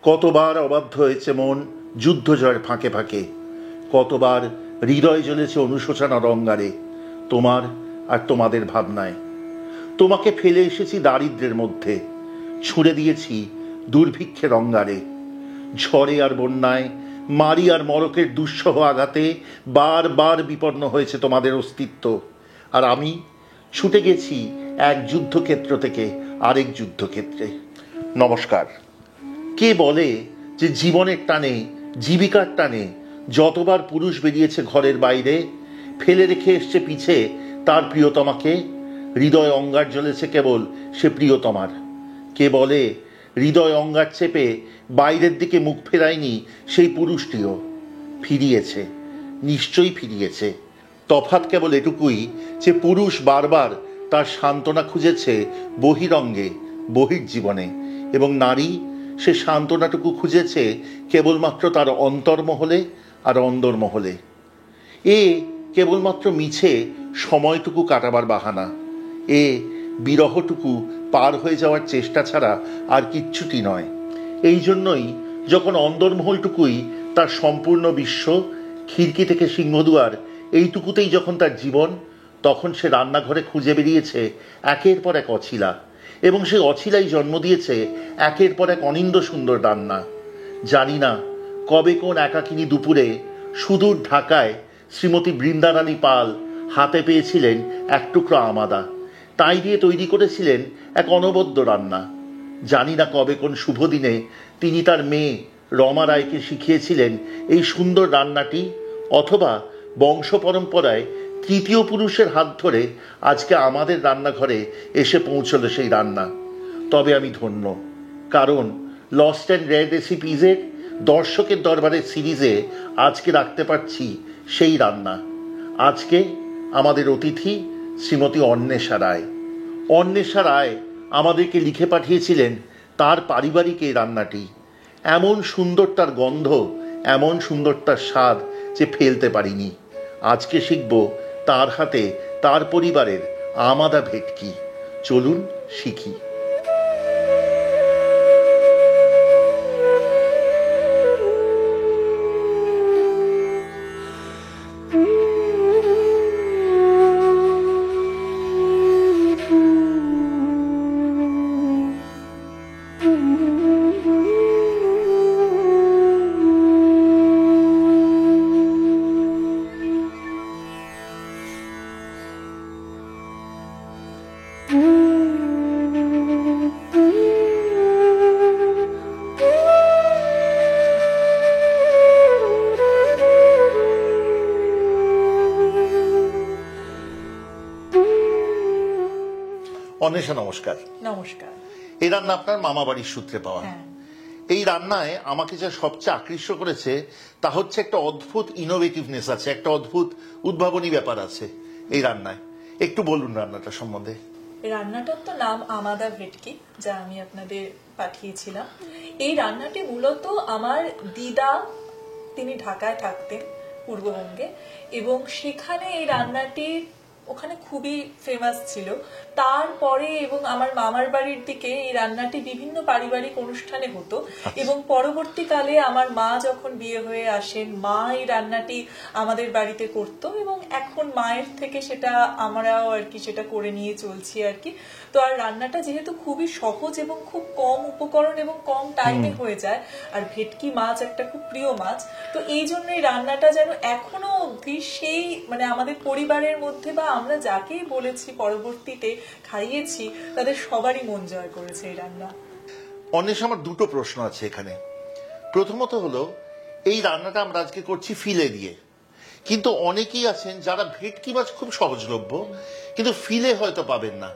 কতবার অবাধ্য হয়েছে মন যুদ্ধ জয়ের ফাঁকে ফাঁকে, কতবার হৃদয় জ্বলেছে অনুশোচনার অঙ্গারে তোমার আর তোমাদের ভাবনায়। তোমাকে ফেলে এসেছি দারিদ্র্যের মধ্যে, ছুঁড়ে দিয়েছি দুর্ভিক্ষের অঙ্গারে। ঝড়ে আর বন্যায়, মারি আর মরকের দুঃসহ আঘাতে বারবার বিপন্ন হয়েছে তোমাদের অস্তিত্ব। আর আমি ছুটে গেছি এক যুদ্ধক্ষেত্র থেকে আরেক যুদ্ধক্ষেত্রে। নমস্কার। কে বলে যে জীবনের টানে, জীবিকার টানে যতবার পুরুষ বেরিয়েছে ঘরের বাইরে, ফেলে রেখে এসছে পিছে তার প্রিয়তমাকে, হৃদয় অঙ্গার জ্বলেছে কেবল সে প্রিয়তমার। কে বলে হৃদয় অঙ্গার চেপে বাইরের দিকে মুখ ফেরায়নি সেই পুরুষটিও? ফিরিয়েছে, নিশ্চয়ই ফিরিয়েছে। তফাৎ কেবল এটুকুই যে পুরুষ বারবার তার সান্ত্বনা খুঁজেছে বহিরঙ্গে, বহির্জীবনে, এবং নারী সে সান্ত্বনাটুকু খুঁজেছে কেবলমাত্র তার অন্তর্মহলে আর অন্দরমহলে। এ কেবলমাত্র মিছে সময়টুকু কাটাবার বাহানা, এ বিরহটুকু পার হয়ে যাওয়ার চেষ্টা ছাড়া আর কিচ্ছুটি নয়। এই জন্যই যখন অন্দরমহলটুকুই তার সম্পূর্ণ বিশ্ব, খিড়কি থেকে সিংহদুয়ার এইটুকুতেই যখন তার জীবন, তখন সে রান্নাঘরে খুঁজে বেরিয়েছে একের পর এক অছিলা, এবং সেই অছিলাই জন্ম দিয়েছে একের পর এক অনিন্দ সুন্দর রান্না। জানি না কবে কোন একাকিনী দুপুরে সুদূর ঢাকায় শ্রীমতী বৃন্দারানী পাল হাতে পেয়েছিলেন এক টুকরো আমাদা, তাই দিয়ে তৈরি করেছিলেন এক অনবদ্য রান্না। জানি না কবে কোন শুভ দিনে তিনি তার মেয়ে রমা রায়কে শিখিয়েছিলেন এই সুন্দর রান্নাটি, অথবা বংশ পরম্পরায় তৃতীয় পুরুষের হাত ধরে আজকে আমাদের রান্নাঘরে এসে পৌঁছলো সেই রান্না। তবে আমি ধন্য, কারণ লস্ট অ্যান্ড রেয়ার রেসিপিজের দর্শকের দরবারের সিরিজে আজকে রাখতে পারছি সেই রান্না। আজকে আমাদের অতিথি শ্রীমতী অন্বেষা রায়। অন্বেষা রায় আমাদেরকে লিখে পাঠিয়েছিলেন তার পারিবারিক এই রান্নাটি। এমন সুন্দর তার গন্ধ, এমন সুন্দর তার স্বাদ যে ফেলতে পারিনি। আজকে শিখব তার হাতে তার পরিবারের আমাদা ভেটকি। চলুন শিখি। অন্বেষা নমস্কার। নমস্কার। এই রান্না আপনার মামা বাড়ির সূত্রে পাওয়া। এই রান্নায় আমাকে যা সবচেয়ে আকৃষ্ট করেছে তা হচ্ছে একটা অদ্ভুত ইনোভেটিভনেস আছে, একটা অদ্ভুত উদ্ভাবনী ব্যাপার আছে এই রান্নায়। একটু বলুন রান্নাটা সম্বন্ধে। রান্নাটার তো নাম আমাদা ভেটকি, যা আমি আপনাদের পাঠিয়েছিলাম। এই রান্নাটি মূলত আমার দিদা, তিনি ঢাকায় থাকতেন পূর্ববঙ্গে, এবং সেখানে এই রান্নাটি ওখানে খুবই ফেমাস ছিল। তারপরে এবং আমার মামার বাড়ির দিকে এই রান্নাটি বিভিন্ন পারিবারিক অনুষ্ঠানে হতো, এবং পরবর্তীকালে আমার মা যখন বিয়ে হয়ে আসেন, মা এই রান্নাটি আমাদের বাড়িতে করতো, এবং এখন মায়ের থেকে সেটা আমরাও আর কি সেটা করে নিয়ে চলছি আর কি। তো আর রান্নাটা যেহেতু খুবই সহজ এবং খুব কম উপকরণ এবং কম টাইমে হয়ে যায়, আর ভেটকি মাছ একটা খুব প্রিয় মাছ, তো এই জন্য এই রান্নাটা যেন এখনো অবধি সেই মানে আমাদের পরিবারের মধ্যে বা আমরা যাকেই বলেছি পরবর্তীতে খাইয়েছি তাদের সবারই মন জয় করেছে এই রান্না। অন্বেষা, আমার দুটো প্রশ্ন আছে এখানে। প্রথমত হলো, এই রান্নাটা আমরা আজকে করছি ফিলে দিয়ে, কিন্তু অনেকেই আছেন যারা ভেটকি মাছ খুব সহজলভ্য কিন্তু ফিলে হয়তো পাবেন না,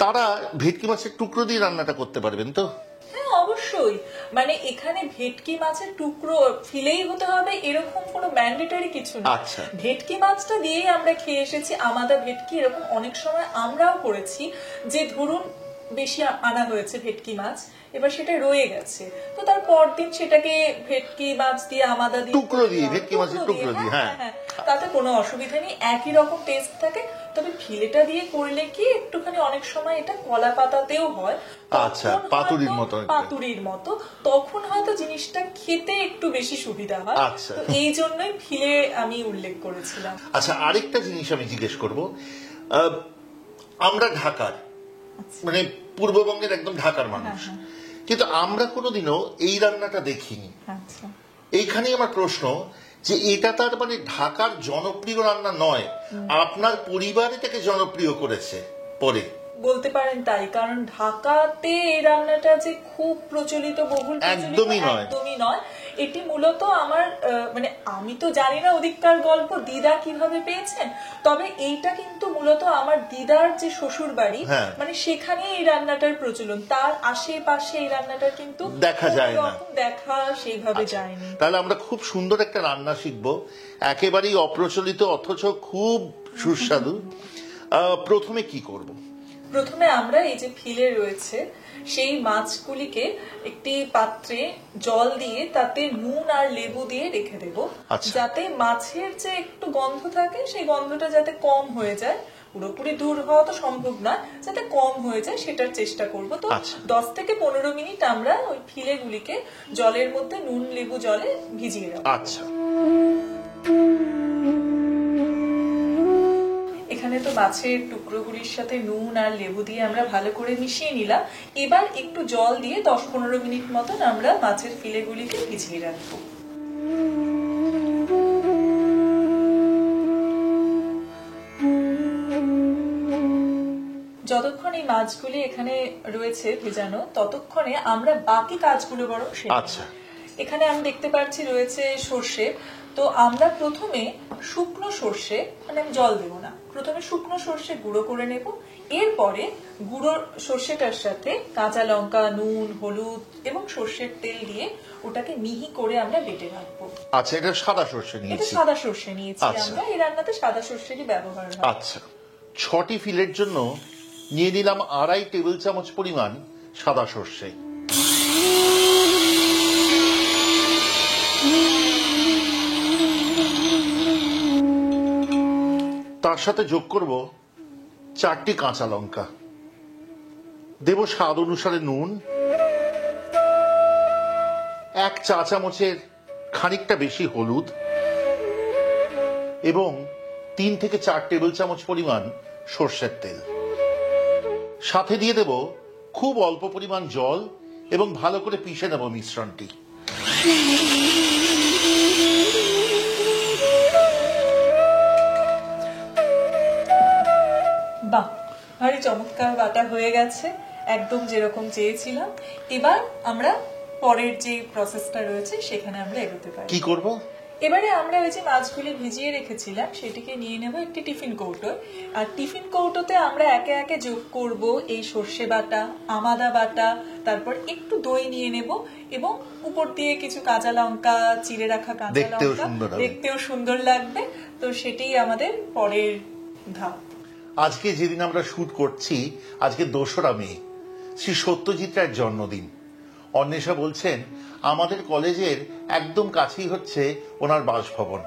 তারা ভেটকি মাছের টুকরো দিয়ে রান্নাটা করতে পারবেন তো? হ্যাঁ, অবশ্যই। মানে এখানে ভেটকি মাছের টুকরো ফিলেই হতে হবে এরকম কোনো ম্যান্ডেটরি কিছু না। আচ্ছা। ভেটকি মাছটা দিয়েই আমরা খেয়ে এসেছি আমাদা ভেটকি, এরকম অনেক সময় আমরাও করেছি। যে ধরুন বেশি আনা হয়েছে ভেটকি মাছ, এবার সেটা রয়ে গেছে, তো তার পরদিন সেটাকে ভেটকি মাছ দিয়ে আমাদা দিয়ে টুকরো দিয়ে, ভেটকি মাছের টুকরো দিয়ে, হ্যাঁ হ্যাঁ, তাতে কোনো অসুবিধা নেই, একই রকম টেস্ট থাকে। তবে ফিলেটা দিয়ে করলে কি একটুখানি অনেক সময় এটা কলা পাতাতেও হয়, আচ্ছা, পাতুরির মতো, পাতুরির মতো, তখন হয়তো জিনিসটা খেতে একটু বেশি সুবিধা হয়। আচ্ছা, তো এই জন্যই ফিলে আমি উল্লেখ করেছিলাম। আচ্ছা, আরেকটা জিনিস আমি জিজ্ঞেস করব, আমরা ঢাকার মানে পূর্ববঙ্গের একদম ঢাকার মানুষ, কিন্তু আমরা কোনোদিনও এই রান্নাটা দেখিনি। আচ্ছা, এইখানেই আমার প্রশ্ন যে এটা তার মানে ঢাকার জনপ্রিয় রান্না নয়, আপনার পরিবার এটাকে জনপ্রিয় করেছে পরে? বলতে পারেন তাই, কারণ ঢাকাতে এই রান্নাটা যে খুব প্রচলিত, বহুল একদমই নয়। এটি মূলত আমার মানে আমি তো জানি না ওদিককার গল্প দিদা কিভাবে পেয়েছেন, তবে এইটা কিন্তু মূলত আমার দিদার যে শ্বশুর বাড়ি, মানে সেখানে এই রান্নাটার প্রচলন, তার আশেপাশে এই রান্নাটার কিন্তু দেখা যায় না, দেখা সেইভাবে যায়নি। তাহলে আমরা খুব সুন্দর একটা রান্না শিখবো, একেবারেই অপ্রচলিত অথচ খুব সুস্বাদু। প্রথমে কি করব? প্রথমে আমরা এই যে ফিলে রয়েছে সেই মাছগুলিকে একটি পাত্রে জল দিয়ে তাতে নুন আর লেবু দিয়ে রেখে দেব, যাতে মাছের যে একটু গন্ধ থাকে সেই গন্ধটা যাতে কম হয়ে যায়, পুরোপুরি দূর হওয়া তো সম্ভব না, যাতে কম হয়ে যায় সেটার চেষ্টা করব। তো 10 থেকে 15 মিনিট আমরা ওই ফিলেগুলিকে জলের মধ্যে নুন লেবু জলে ভিজিয়ে রাখবো। আচ্ছা, এখানে তো মাছের টুকরোগুলির সাথে নুন আর লেবু দিয়ে আমরা ভালো করে মিশিয়ে নিলাম, এবার একটু জল দিয়ে 10-15 মিনিট মতন আমরা মাছের ফিলেগুলিকে ভিজিয়ে রাখবো। যতক্ষণ এই মাছগুলি এখানে রয়েছে ভেজানো, ততক্ষণে আমরা বাকি কাজগুলো বরং সেরে নেব। আচ্ছা, এখানে আমি দেখতে পাচ্ছি রয়েছে সর্ষে, তো আমরা প্রথমে শুকনো সর্ষে, মানে আমি জল দেবো না, প্রথমে শুকনো সর্ষে গুঁড়ো করে নেব, এরপরে গুঁড়ো সর্ষেটার সাথে কাঁচা লঙ্কা, নুন, হলুদ এবং সর্ষের তেল দিয়ে ওটাকে মিহি করে আমরা বেটে রাখবো। আচ্ছা, এটা সাদা সর্ষে নিয়েছি, এটা সাদা সর্ষে নিয়েছি আমরা, এই রান্নাতে সাদা সর্ষেরই ব্যবহার হয়। আচ্ছা, 6টি ফিলের জন্য নিয়ে নিলাম 2.5 টেবিল চামচ পরিমাণ সাদা সর্ষে। তার সাথে যোগ করব 4টি কাঁচা লঙ্কা, দেব স্বাদ অনুসারে নুন, 1 চা চামচের খানিকটা বেশি হলুদ এবং 3 থেকে 4 টেবিল চামচ পরিমাণ সর্ষের তেল। সাথে দিয়ে দেব খুব অল্প পরিমাণ জল এবং ভালো করে পিষে নেব মিশ্রণটি। বাহ, ভারী চমৎকার বাটা হয়ে গেছে, একদম যেরকম চেয়েছিলাম। এবার আমরা পরের যে প্রসেসটা রয়েছে সেখানে আমরা এগোতে পারি। কি করব? এবারে আমরা ওই যে মাছগুলি ভিজিয়ে রেখেছিলাম সেটিকে নিয়ে নেব একটি টিফিন কৌটো, আর টিফিন কৌটোতে আমরা একে একে যোগ করব এই সর্ষে বাটা, আমাদা বাটা, তারপর একটু দই নিয়ে নেব এবং উপর দিয়ে কিছু কাঁচা লঙ্কা, চিড়ে রাখা কাঁচা লঙ্কা, দেখতেও সুন্দর লাগবে। তো সেটাই আমাদের পরের ধাপ। আজকে যেদিন আমরা শুট করছি, আজকে 2রা মে, শ্রী সত্যজিৎ রায়ের জন্মদিন। অন্বেষা বলছেন আমাদের কলেজের একদম কাছেই হচ্ছে ওনার বাসভবন।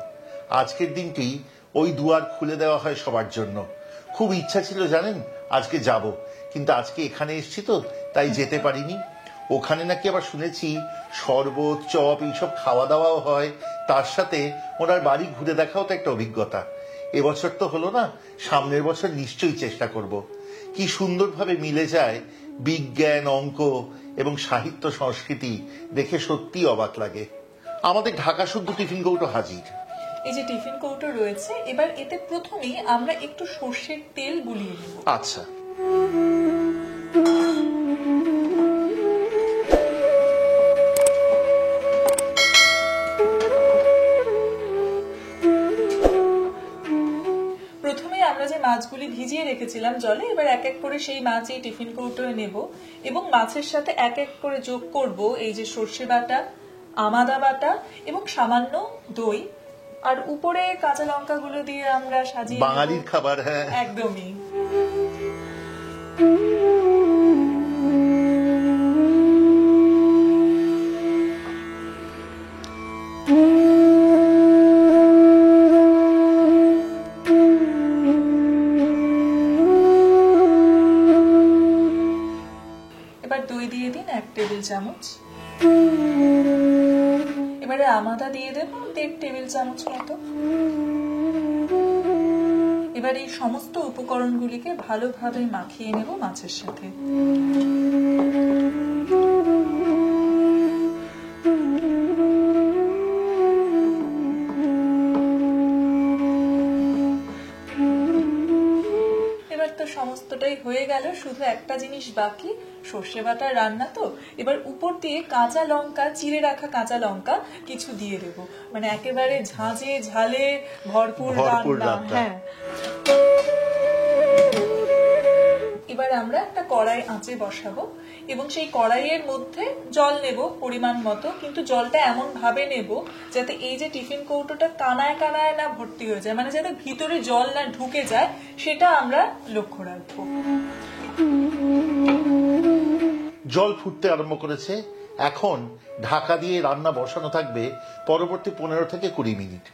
আজকের দিনটি ওই দুয়ার খুলে দেওয়া হয় সবার জন্য। খুব ইচ্ছা ছিল জানেন আজকে যাব, কিন্তু আজকে এখানে এসছি তো তাই যেতে পারিনি। ওখানে নাকি আবার শুনেছি শরবত, চপ এইসব খাওয়া দাওয়াও হয়, তার সাথে ওনার বাড়ি ঘুরে দেখাও তো একটা অভিজ্ঞতা। এবছর তো হলো না, সামনের বছর নিশ্চয়ই চেষ্টা করব। কি সুন্দরভাবে মিলে যায় বিজ্ঞান, অঙ্ক এবং সাহিত্য সংস্কৃতি, দেখে সত্যি অবাক লাগে। আমাদের ঢাকা শুদ্ধ টিফিন কৌটো হাজির। এই যে টিফিন কৌটো রয়েছে, এবার এতে প্রথমেই আমরা একটু সর্ষের তেল গুলিয়ে নেব। আচ্ছা, মাছগুলি ভিজিয়ে রেখেছিলাম জলে, এবার এক এক করে সেই মাছ এই টিফিন কৌটোয় নেব এবং মাছের সাথে এক এক করে যোগ করব এই যে সর্ষে বাটা, আমাদা বাটা এবং সামান্য দই, আর উপরে কাঁচা লঙ্কা গুলো দিয়ে আমরা সাজিয়ে বাঙালির খাবার। হ্যাঁ, একদমই। টেবিল চামচ, এবারে আমাদা দিয়ে দেব 1.5 টেবিল চামচ মতো। এবার এই সমস্ত উপকরণগুলিকে ভালোভাবে মাখিয়ে নেব মাছের সাথে। এবার তো সমস্তটাই হয়ে গেল, শুধু একটা জিনিস বাকি, সর্ষে বাটার রান্না তো। এবার উপর দিয়ে কাঁচা লঙ্কা, চিড়ে রাখা কাঁচা লঙ্কা কিছু দিয়ে দেবো, মানে একেবারে ঝাঁঝে ঝালে ভরপুর রান্না। হ্যাঁ, এবার আমরা একটা কড়াই আঁচে বসাবো এবং সেই কড়াইয়ের মধ্যে জল নেব পরিমাণ মতো, কিন্তু জলটা এমন ভাবে নেব যাতে এই যে টিফিন কৌটোটা কানায় কানায় না ভর্তি হয়ে যায়, মানে যাতে ভিতরে জল না ঢুকে যায়, সেটা আমরা লক্ষ্য রাখবো। জল ফুটতে আরম্ভ করেছে। এখন ঢাকা দিয়ে রান্না বসানো থাকবে পরবর্তী 15 থেকে 20 মিনিট।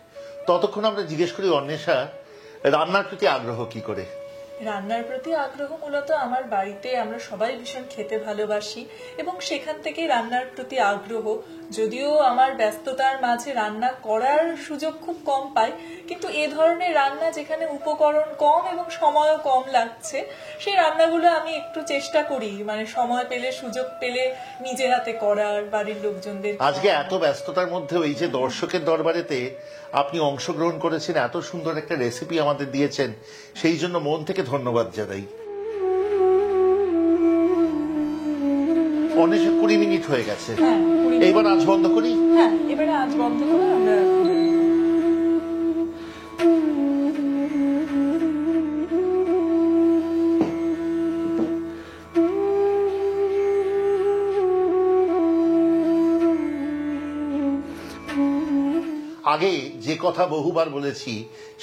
ততক্ষণ আমরা জিজ্ঞেস করি অন্বেষা, রান্নার প্রতি আগ্রহ কি করে? রান্নার প্রতি আগ্রহ মূলত আমার বাড়িতে আমরা সবাই ভীষণ খেতে ভালোবাসি এবং সেখান থেকে রান্নার প্রতি আগ্রহ। যদিও আমার ব্যস্ততার মাঝে রান্না করার সুযোগ খুব কম পাই, কিন্তু এ ধরনের রান্না যেখানে উপকরণ কম এবং সময়ও কম লাগছে, সেই রান্নাগুলো আমি একটু চেষ্টা করি, মানে সময় পেলে সুযোগ পেলে নিজে হাতে করার, বাড়ির লোকজনদের। আজকে এত ব্যস্ততার মধ্যেও এই যে দর্শকের দরবারেতে আপনি অংশগ্রহণ করেছেন, এত সুন্দর একটা রেসিপি আমাদের দিয়েছেন, সেই জন্য মন থেকে ধন্যবাদ জানাই। অনেক 20 মিনিট হয়ে গেছে, এইবার আঁচ বন্ধ করি। হ্যাঁ, এবারে আঁচ বন্ধ করে আমরা আগে যে কথা বহুবার বলেছি,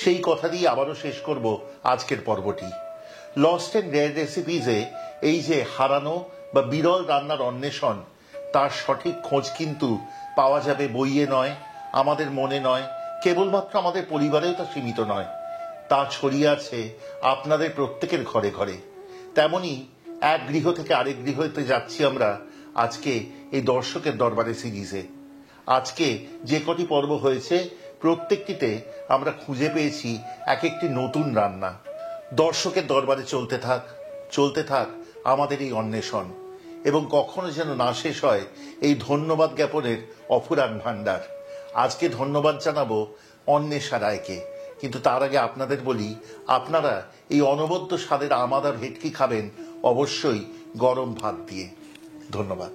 সেই কথা দিয়ে আবারও শেষ করব আজকের পর্বটি। লস্ট এন্ড রেয়ার রেসিপিজে এই যে হারানো বা বিরল রান্নার অন্বেষণ, তার সঠিক খোঁজ কিন্তু পাওয়া যাবে বইয়ে নয়, আমাদের মনে নয়, কেবলমাত্র আমাদের পরিবারেও তা সীমিত নয়, তা ছড়িয়ে আছে আপনাদের প্রত্যেকের ঘরে ঘরে। তেমনি এক গৃহ থেকে আরেক গৃহতে যাচ্ছি আমরা আজকে এই দর্শকের দরবারে সিরিজে। আজকে যে কটি পর্ব হয়েছে, প্রত্যেকটিতে আমরা খুঁজে পেয়েছি এক একটি নতুন রান্না। দর্শকের দরবারে চলতে থাক আমাদের এই অন্বেষণ, এবং কখনো যেন না শেষ হয় এই ধন্যবাদ জ্ঞাপনের অফুরান ভান্ডার। আজকে ধন্যবাদ জানাবো অন্বেষা রায়কে, কিন্তু তার আগে আপনাদের বলি, আপনারা এই অনবদ্য স্বাদের আমাদা ভেটকি খাবেন অবশ্যই গরম ভাত দিয়ে। ধন্যবাদ।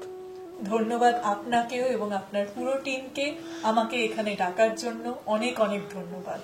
ধন্যবাদ আপনাকেও এবং আপনার পুরো টিমকে আমাকে এখানে ডাকার জন্য। অনেক অনেক ধন্যবাদ।